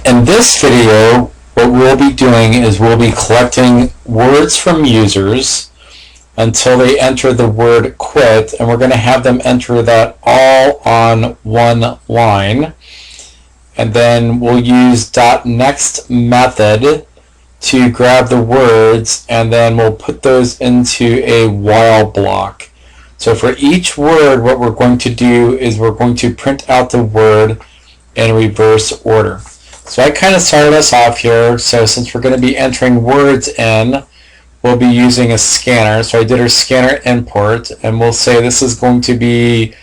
In this video, what we'll be doing is we'll be collecting words from users until they enter the word quit, and we're going to have them enter that all on one line. And then we'll use .next method to grab the words, and then we'll put those into a while block. So for each word, what we're going to do is we're going to print out the word in reverse order. So I kind of started us off here. So since we're going to be entering words in, we'll be using a scanner. So I did our scanner import, and we'll say this is going to be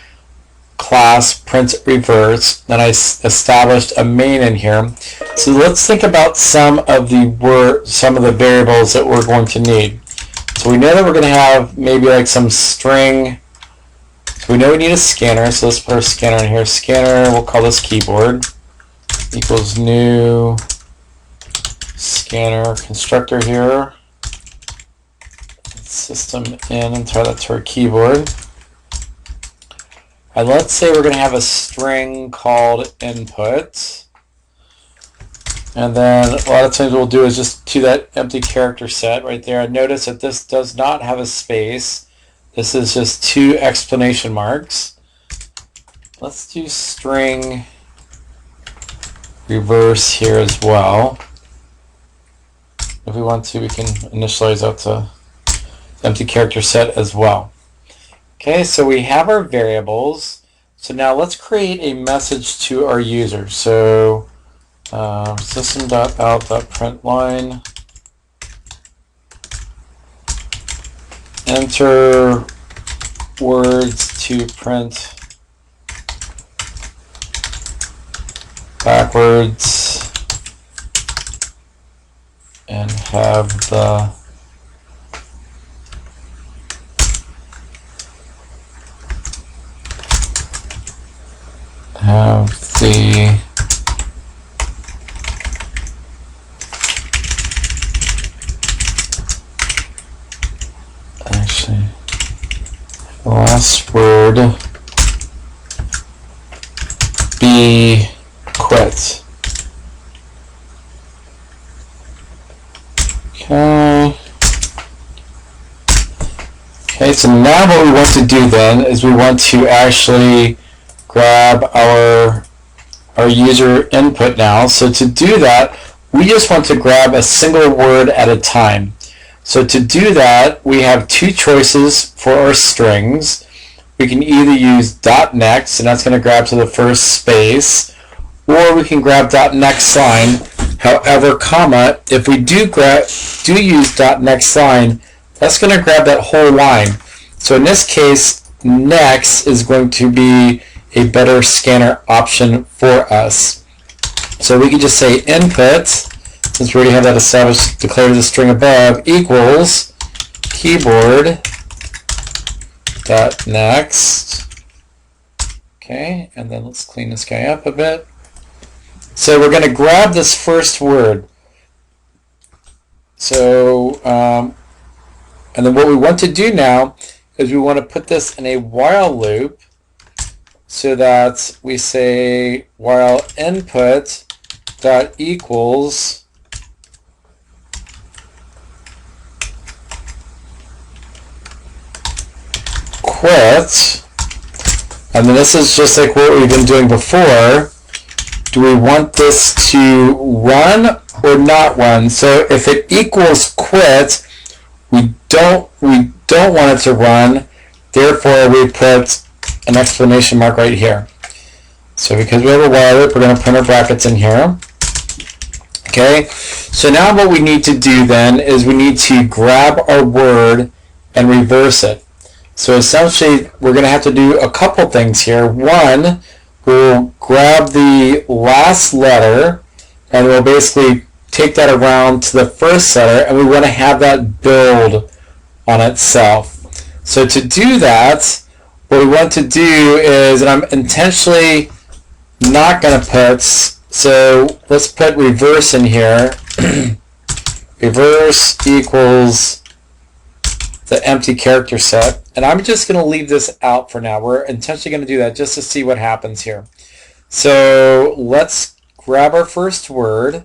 class print reverse. Then I established a main in here. So let's think about some of the variables that we're going to need. So we know that we're going to have maybe like some string. So we know we need a scanner. So let's put our scanner in here. Scanner, we'll call this keyboard, equals new scanner constructor here. System in, and tie that to our keyboard. And let's say we're going to have a string called input. And then a lot of times what we'll do is just to that empty character set right there. And notice that this does not have a space. This is just 2 exclamation marks. Let's do string reverse here as well. If we want to, we can initialize out to empty character set as well. Okay, so we have our variables. So now let's create a message to our user. So system.out.println, enter words to print backwards, and have the actually the last word be quit. Okay, so now what we want to do then is we want to actually grab our user input now. So to do that, we just want to grab a single word at a time. So to do that, we have 2 choices for our strings. We can either use .next, and that's going to grab to the first space, or we can grab .next line. However, comma, if we do use .next line, that's going to grab that whole line. So in this case, next is going to be a better scanner option for us. So we can just say input, since we already have that established, declared as a string above, equals keyboard dot next. Okay, and then let's clean this guy up a bit. So we're going to grab this first word. So and then what we want to do now is we want to put this in a while loop, so that we say while input dot equals quit, and then this is just like what we've been doing before. Do we want this to run or not run? So if it equals quit, we don't want it to run. Therefore, we put an exclamation mark right here. So because we have a while loop, we're going to print our brackets in here. Okay, so now what we need to do then is we need to grab our word and reverse it. So essentially, we're going to have to do a couple things here. One, we'll grab the last letter, and we'll basically take that around to the first letter, and we want to have that build on itself. So to do that, what we want to do is, and I'm intentionally not going to put, so let's put reverse in here. Reverse equals the empty character set. And I'm just going to leave this out for now. We're intentionally going to do that just to see what happens here. So let's grab our first word.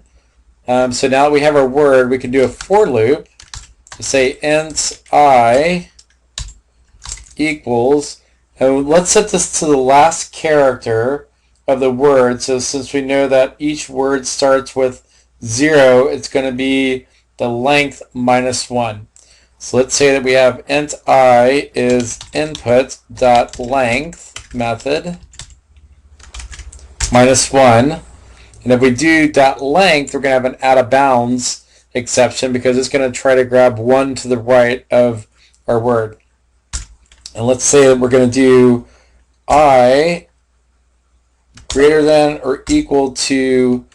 So now that we have our word, we can do a for loop to say int I equals, and let's set this to the last character of the word. So since we know that each word starts with 0, it's going to be the length minus 1. So let's say that we have int I is input.length method minus 1. And if we do .length, we're going to have an out of bounds exception because it's going to try to grab 1 to the right of our word. And let's say that we're going to do I greater than or equal to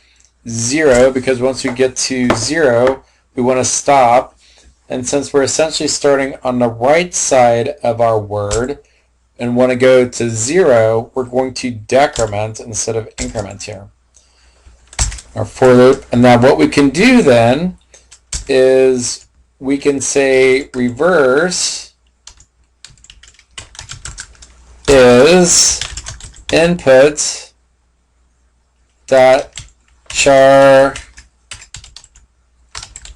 0, because once we get to 0, we want to stop. And since we're essentially starting on the right side of our word and want to go to 0, we're going to decrement instead of increment here. Our for loop. And now what we can do then is we can say reverse is input dot char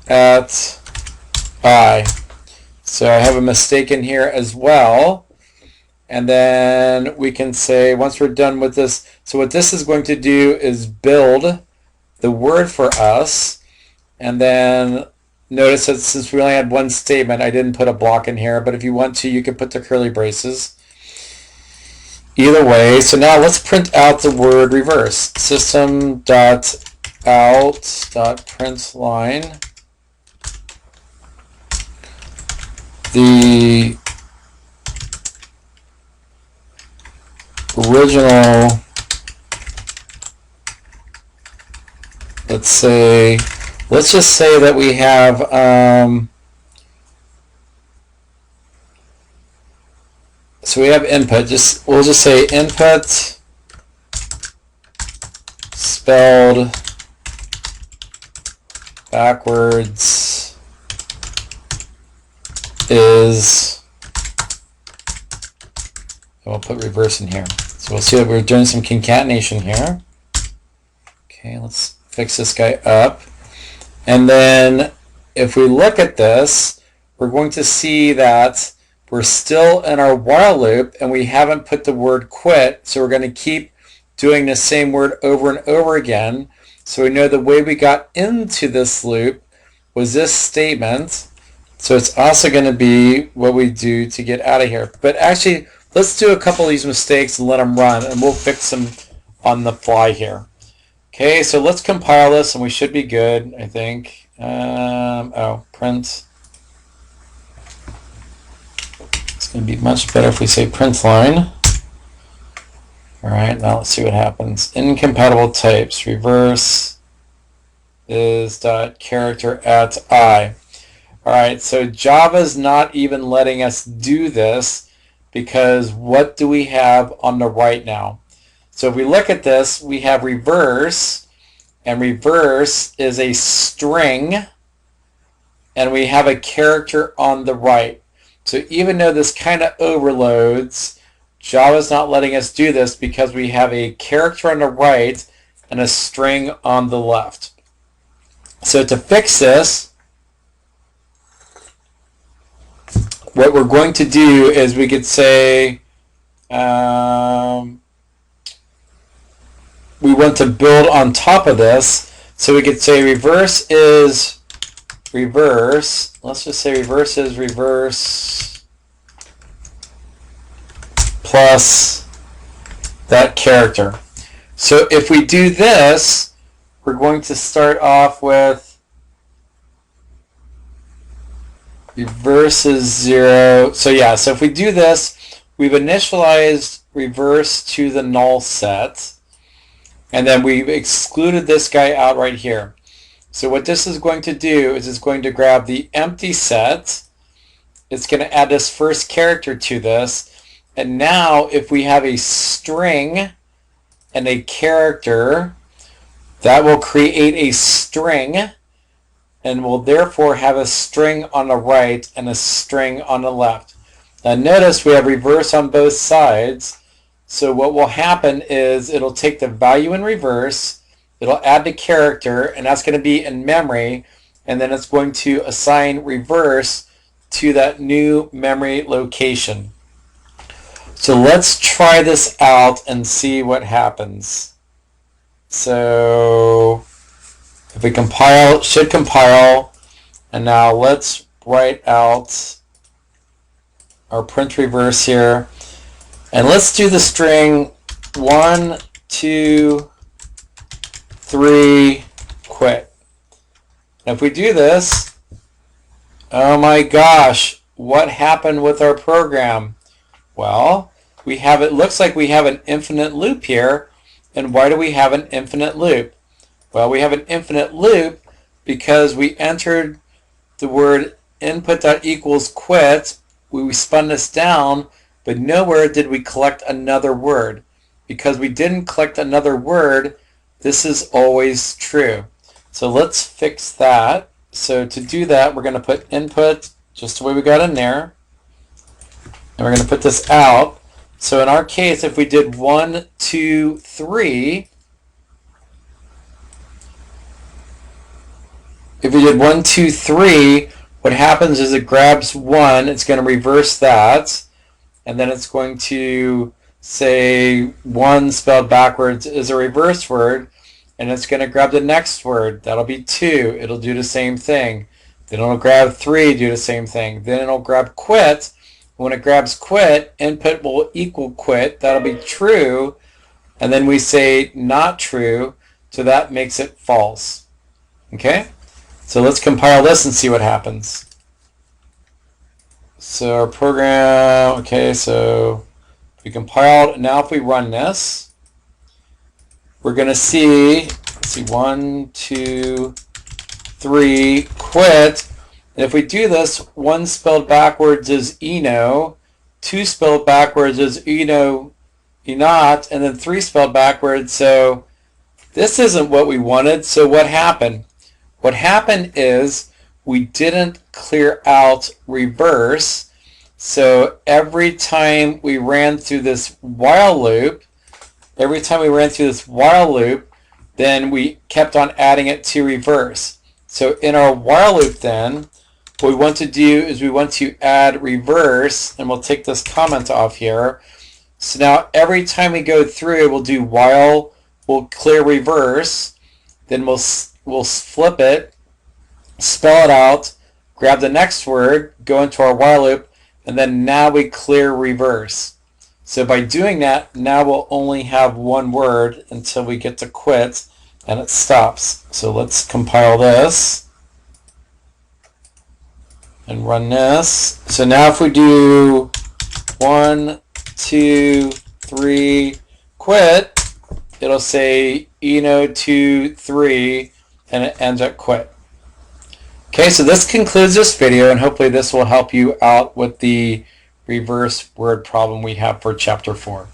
at I. So I have a mistake in here as well. And then we can say, once we're done with this, so what this is going to do is build the word for us. And then notice that since we only had one statement, I didn't put a block in here, but if you want to, you can put the curly braces. Either way, so now let's print out the word reverse. System.out.println the original, let's just say that we have so we have input, we'll just say input spelled backwards is, and we'll put reverse in here. So we'll see that we're doing some concatenation here. Okay, let's fix this guy up. And then if we look at this, we're going to see that we're still in our while loop and we haven't put the word quit. So we're going to keep doing the same word over and over again. So we know the way we got into this loop was this statement. So it's also going to be what we do to get out of here. But actually, let's do a couple of these mistakes and let them run, and we'll fix them on the fly here. Okay, so let's compile this, and we should be good, I think. Print. It's going to be much better if we say print line. All right, now let's see what happens. Incompatible types. Reverse is .character at I. All right, so Java's not even letting us do this because what do we have on the right now? So if we look at this, we have reverse, and reverse is a string, and we have a character on the right. So even though this kind of overloads, Java's not letting us do this because we have a character on the right and a string on the left. So to fix this, what we're going to do is we could say we want to build on top of this. So we could say reverse is reverse. Let's just say reverse is reverse plus that character. So if we do this, we're going to start off with reverse is 0. So yeah, so if we do this, we've initialized reverse to the null set, and then we've excluded this guy out right here. So what this is going to do is it's going to grab the empty set, it's going to add this first character to this, and now if we have a string and a character, that will create a string, and will therefore have a string on the right and a string on the left. Now notice we have reverse on both sides, so what will happen is it'll take the value in reverse It'll add the character, and that's going to be in memory, and then it's going to assign reverse to that new memory location. So let's try this out and see what happens. So if we compile, it should compile. And now let's write out our print reverse here. And let's do the string 1, 2, 3, quit. And if we do this, oh my gosh, what happened with our program? Well, it looks like we have an infinite loop here. And why do we have an infinite loop? Well, we have an infinite loop because we entered the word input.equals quit. We spun this down, but nowhere did we collect another word. Because we didn't collect another word, this is always true. So let's fix that. So to do that, we're going to put input just the way we got in there. And we're going to put this out. So in our case, if we did 1, 2, 3, if we did 1, 2, 3, what happens is it grabs 1, it's going to reverse that, and then it's going to say 1 spelled backwards is a reverse word, and it's going to grab the next word. That'll be 2. It'll do the same thing. Then it'll grab 3, do the same thing. Then it'll grab quit. When it grabs quit, input will equal quit. That'll be true. And then we say not true, so that makes it false. Okay? So let's compile this and see what happens. So our program, okay, so we compiled. Now if we run this, we're going to see, let's see, 1, 2, 3, quit. And if we do this, 1 spelled backwards is eno, 2 spelled backwards is enot, and then 3 spelled backwards. So this isn't what we wanted. So what happened? What happened is we didn't clear out reverse. So every time we ran through this while loop, then we kept on adding it to reverse. So in our while loop then, what we want to do is we want to add reverse, and we'll take this comment off here. So now every time we go through, we'll do while, we'll clear reverse, then we'll flip it, spell it out, grab the next word, go into our while loop, and then now we clear reverse. So by doing that, now we'll only have one word until we get to quit, and it stops. So let's compile this and run this. So now if we do 1, 2, 3, quit, it'll say eno 2, 3, and it ends at quit. Okay, so this concludes this video, and hopefully this will help you out with the reverse word problem we have for chapter 4.